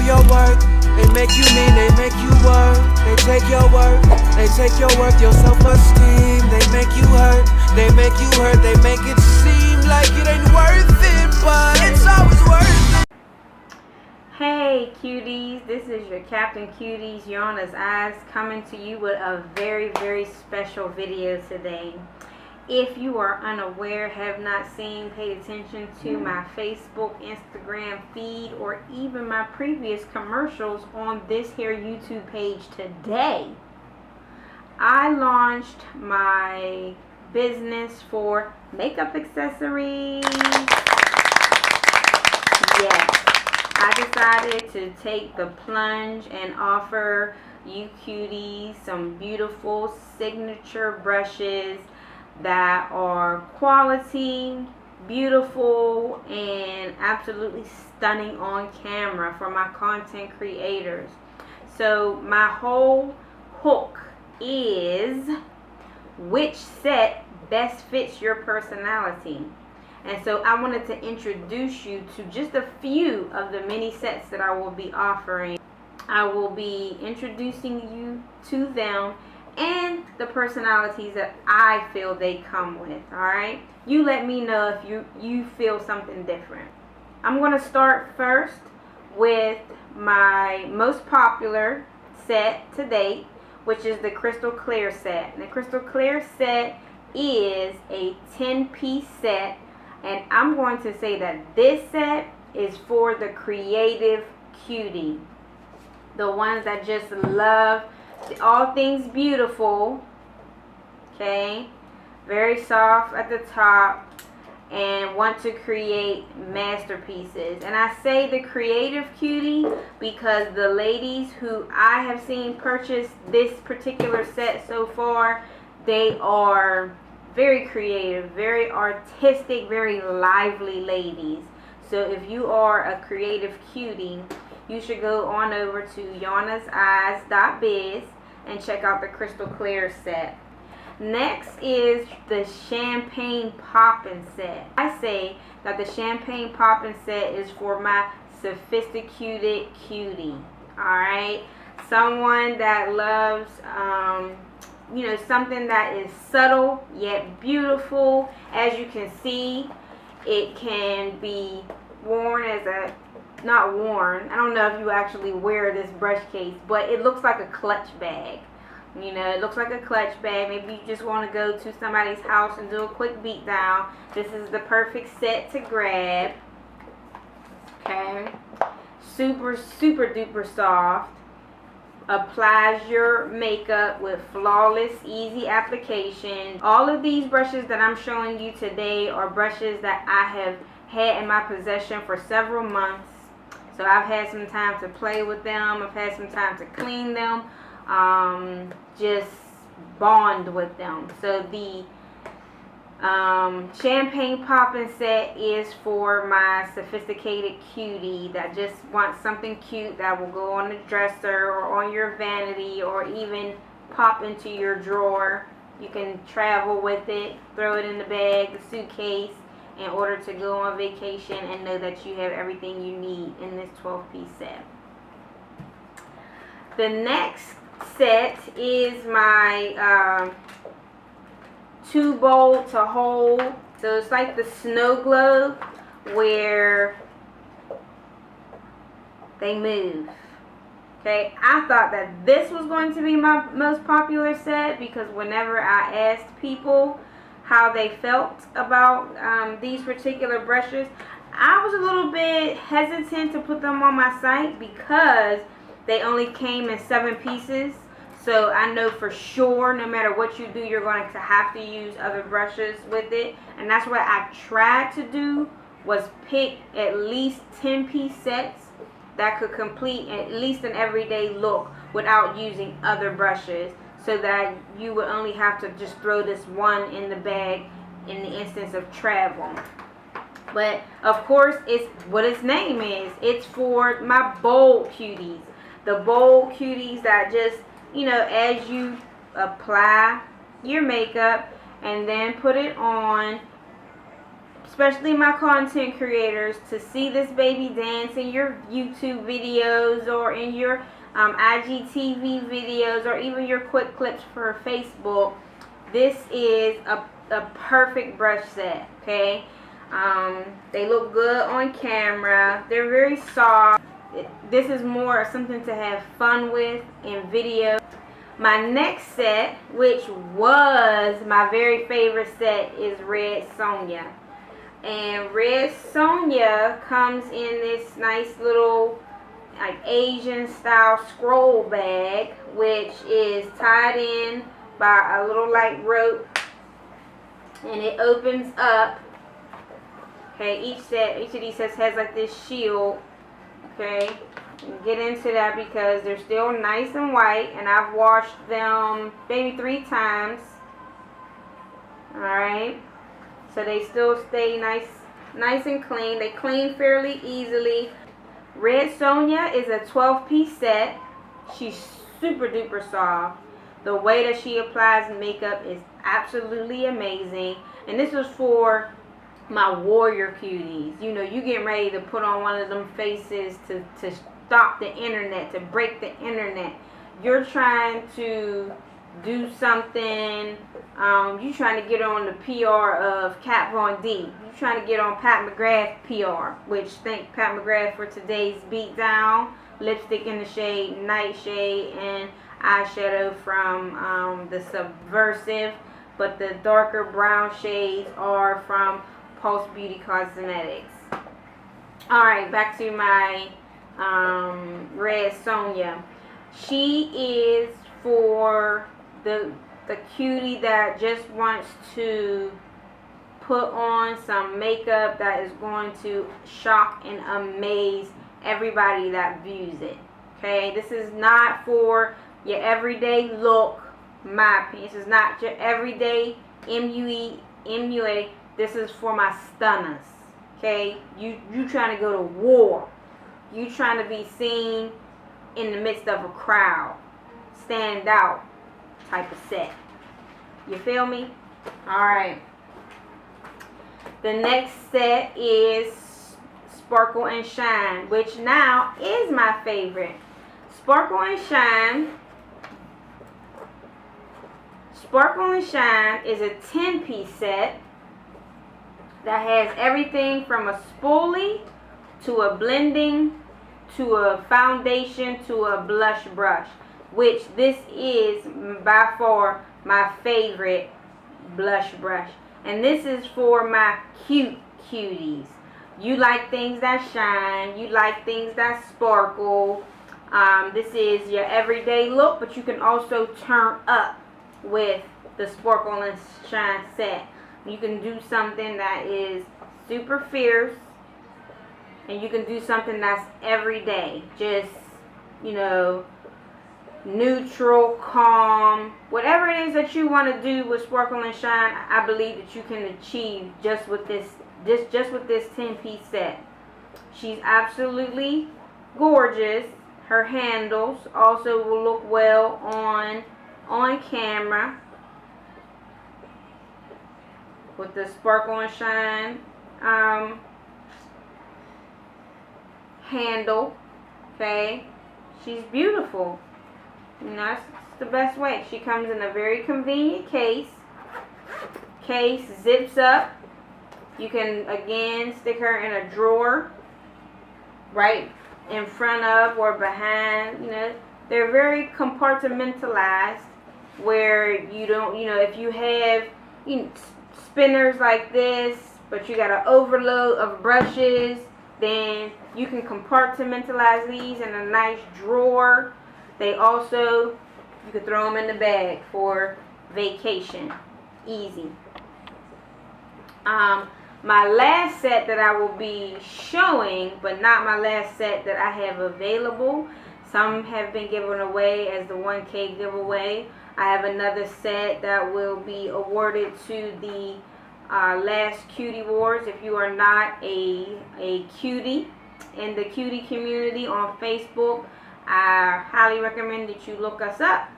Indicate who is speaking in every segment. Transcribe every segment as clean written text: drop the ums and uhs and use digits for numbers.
Speaker 1: know your worth. They make you mean, they make you work. They take your work, they take your worth, your self-esteem. They make you hurt, they make you hurt. They make it seem like it ain't worth it, but it's always worth it.
Speaker 2: Hey cuties, this is your Captain Cuties, Yana's Eyes, coming to you with a very special video today. If you are unaware, have not seen, paid attention to my Facebook, Instagram feed, or even my previous commercials on this here YouTube page today, I launched my business for makeup accessories. Yes, I decided to take the plunge and offer you cuties some beautiful signature brushes that are quality, beautiful, and absolutely stunning on camera for my content creators. So my whole hook is which set best fits your personality. And so I wanted to introduce you to just a few of the many sets that I will be offering. I will be introducing you to them and the personalities that I feel they come with. Alright, you let me know if you feel something different. I'm going to start first with my most popular set to date, which is the Crystal Clear set. And the Crystal Clear set is a 10-piece set, and I'm going to say that this set is for the creative cutie, the ones that just love all things beautiful, okay, very soft at the top, and want to create masterpieces. And I say the creative cutie because the ladies who I have seen purchase this particular set so far, they are very creative, very artistic, very lively ladies. So if you are a creative cutie, you should go on over to yanaseyes.biz and check out the Crystal Clear set. Next is the Champagne Poppin' set. I say that the Champagne Poppin' set is for my sophisticated cutie. Alright? Someone that loves you know, something that is subtle yet beautiful. As you can see, it can be worn as a, not worn, I don't know if you actually wear this brush case, but it looks like a clutch bag. You know, it looks like a clutch bag. Maybe you just want to go to somebody's house and do a quick beat down. This is the perfect set to grab. Okay, super duper soft. Applies your makeup with flawless, easy application. All of these brushes that I'm showing you today are brushes that I have had in my possession for several months. So I've had some time to play with them. I've had some time to clean them. Just bond with them. So the Champagne Poppin' set is for my sophisticated cutie that just wants something cute that will go on the dresser or on your vanity or even pop into your drawer. You can travel with it, throw it in the bag, the suitcase, in order to go on vacation and know that you have everything you need in this 12-piece set. The next set is my too bold to hold. So it's like the snow globe where they move. Okay, I thought that this was going to be my most popular set because whenever I asked people how they felt about these particular brushes, I was a little bit hesitant to put them on my site because they only came in 7 pieces. So I know for sure no matter what you do, you're going to have to use other brushes with it. And that's what I tried to do, was pick at least 10-piece sets that could complete at least an everyday look without using other brushes, so that you would only have to just throw this one in the bag in the instance of travel. But of course, it's what its name is. It's for my bold cuties. The bold cuties that just, you know, as you apply your makeup and then put it on, especially my content creators, to see this baby dance in your YouTube videos or in your IGTV videos or even your quick clips for Facebook. This is a perfect brush set, okay? They look good on camera. They're very soft. This is more something to have fun with in video. My next set, which was my very favorite set, is Red Sonja. And Red Sonja comes in this nice little like Asian style scroll bag, which is tied in by a little light rope, and it opens up. Okay, each of these sets has like this shield. Okay, get into that because they're still nice and white, and I've washed them maybe 3 times. Alright, so they still stay nice and clean. They clean fairly easily. Red Sonja is a 12-piece set. She's super duper soft. The way that she applies makeup is absolutely amazing. And this is for my warrior cuties. You know, you getting ready to put on one of them faces to stop the internet, to break the internet. You're trying to do something. You trying to get on the PR of Kat Von D. You trying to get on Pat McGrath PR, which thank Pat McGrath for today's Beatdown. Lipstick in the shade Nightshade and eyeshadow from the Subversive, but the darker brown shades are from Pulse Beauty Cosmetics. Alright, back to my Red Sonja. She is for the cutie that just wants to put on some makeup that is going to shock and amaze everybody that views it. Okay, this is not for your everyday look. My opinion, this is not your everyday MUA. This is for my stunners. Okay, you trying to go to war. You trying to be seen in the midst of a crowd, stand out type of set. You feel me? Alright. The next set is Sparkle and Shine, which now is my favorite. Sparkle and Shine. Sparkle and Shine is a 10-piece set that has everything from a spoolie to a blending to a foundation to a blush brush, which this is by far my favorite blush brush. And this is for my cute cuties. You like things that shine, you like things that sparkle. This is your everyday look, but you can also turn up with the Sparkle and Shine set. You can do something that is super fierce, and you can do something that's everyday. Just, you know, neutral, calm, whatever it is that you want to do with Sparkle and Shine, I believe that you can achieve just with this 10-piece set. She's absolutely gorgeous. Her handles also will look well on camera with the Sparkle and Shine handle. Okay, she's beautiful. You know, that's the best way. She comes in a very convenient case. Case zips up. You can again stick her in a drawer right in front of or behind. You know, they're very compartmentalized where you don't, you know, if you have spinners like this, but you got an overload of brushes, then you can compartmentalize these in a nice drawer. They also, you could throw them in the bag for vacation. Easy. My last set that I will be showing, but not my last set that I have available. Some have been given away as the 1K giveaway. I have another set that will be awarded to the last Cutie Wars. If you are not a cutie in the cutie community on Facebook, I highly recommend that you look us up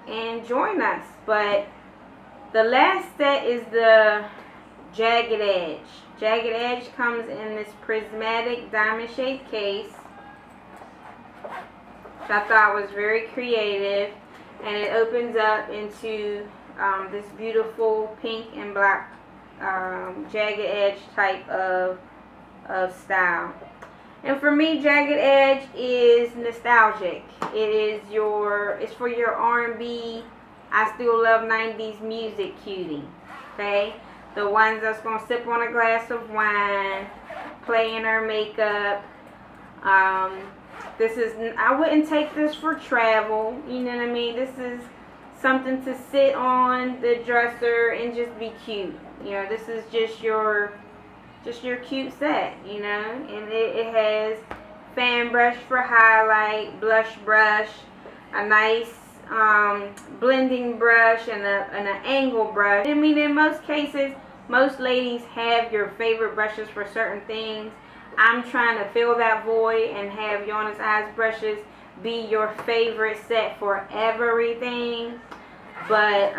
Speaker 2: and join us. But the last set is the Jagged Edge. Jagged Edge comes in this prismatic diamond shaped case, which I thought was very creative, and it opens up into this beautiful pink and black jagged edge type of style. And for me, jagged edge is nostalgic. It's for your R&B, I still love 90s music cutie. Okay? The ones that's gonna sip on a glass of wine, play in her makeup. I wouldn't take this for travel, you know what I mean? This is something to sit on the dresser and just be cute. You know, this is just your cute set, you know? And it has fan brush for highlight, blush brush, a nice blending brush, and an angle brush. I mean, in most cases, most ladies have your favorite brushes for certain things. I'm trying to fill that void and have Yana's Eyes brushes be your favorite set for everything. But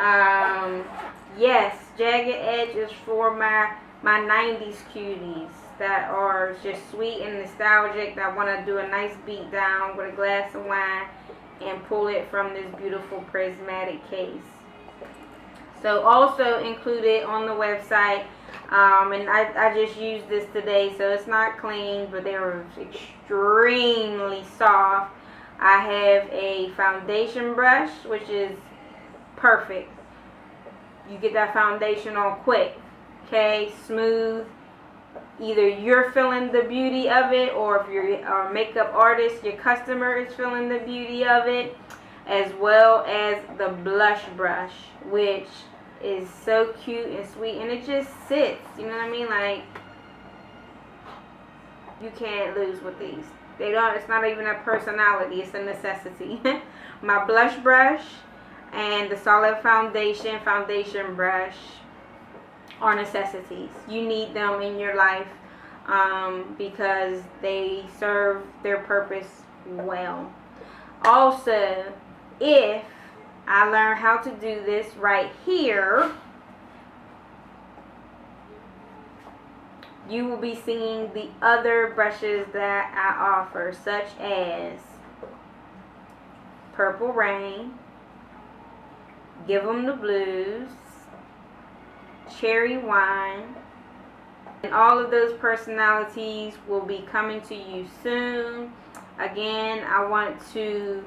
Speaker 2: yes, Jagged Edge is for my 90s cuties that are just sweet and nostalgic, that want to do a nice beat down with a glass of wine and pull it from this beautiful prismatic case. So also included on the website, and I just used this today, so it's not clean, but they were extremely soft. I have a foundation brush, which is perfect. You get that foundation on quick, okay, smooth. Either you're feeling the beauty of it, or if you're a makeup artist, your customer is feeling the beauty of it, as well as the blush brush, which is so cute and sweet, and it just sits, you know what I mean? Like, you can't lose with these. It's not even a personality, it's a necessity. My blush brush and the solid foundation brush are necessities. You need them in your life because they serve their purpose well. Also, if I learn how to do this right here, you will be seeing the other brushes that I offer, such as Purple Rain, Give 'em the Blues, Cherry Wine, and all of those personalities will be coming to you soon. Again, I want to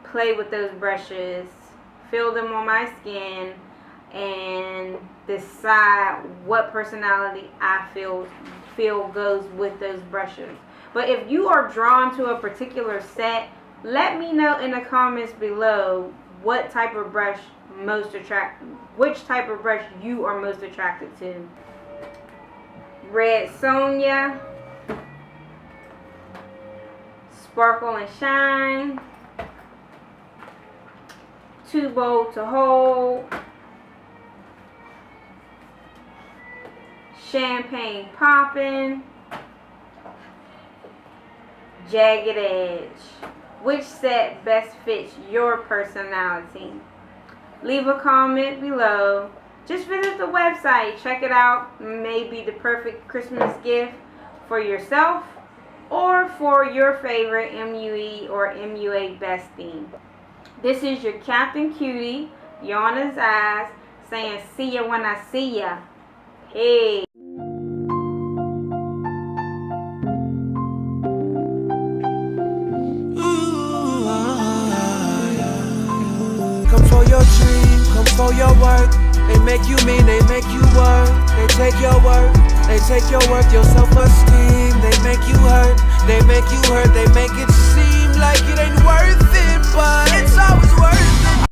Speaker 2: play with those brushes, feel them on my skin, and decide what personality I feel goes with those brushes. But if you are drawn to a particular set, let me know in the comments below what type of brush which type of brush you are most attracted to. Red Sonia, Sparkle and Shine, Too Bold to Hold, Champagne Poppin', Jagged Edge. Which set best fits your personality? Leave a comment below. Just visit the website, check it out. Maybe the perfect Christmas gift for yourself or for your favorite MUE or MUA bestie. This is your Captain Cutie, Yana's Eyes, saying see ya when I see ya. Hey.
Speaker 1: Come for your dream, come for your work. They make you mean, they make you work. They take your work, they take your worth, your self-esteem. They make you hurt, they make you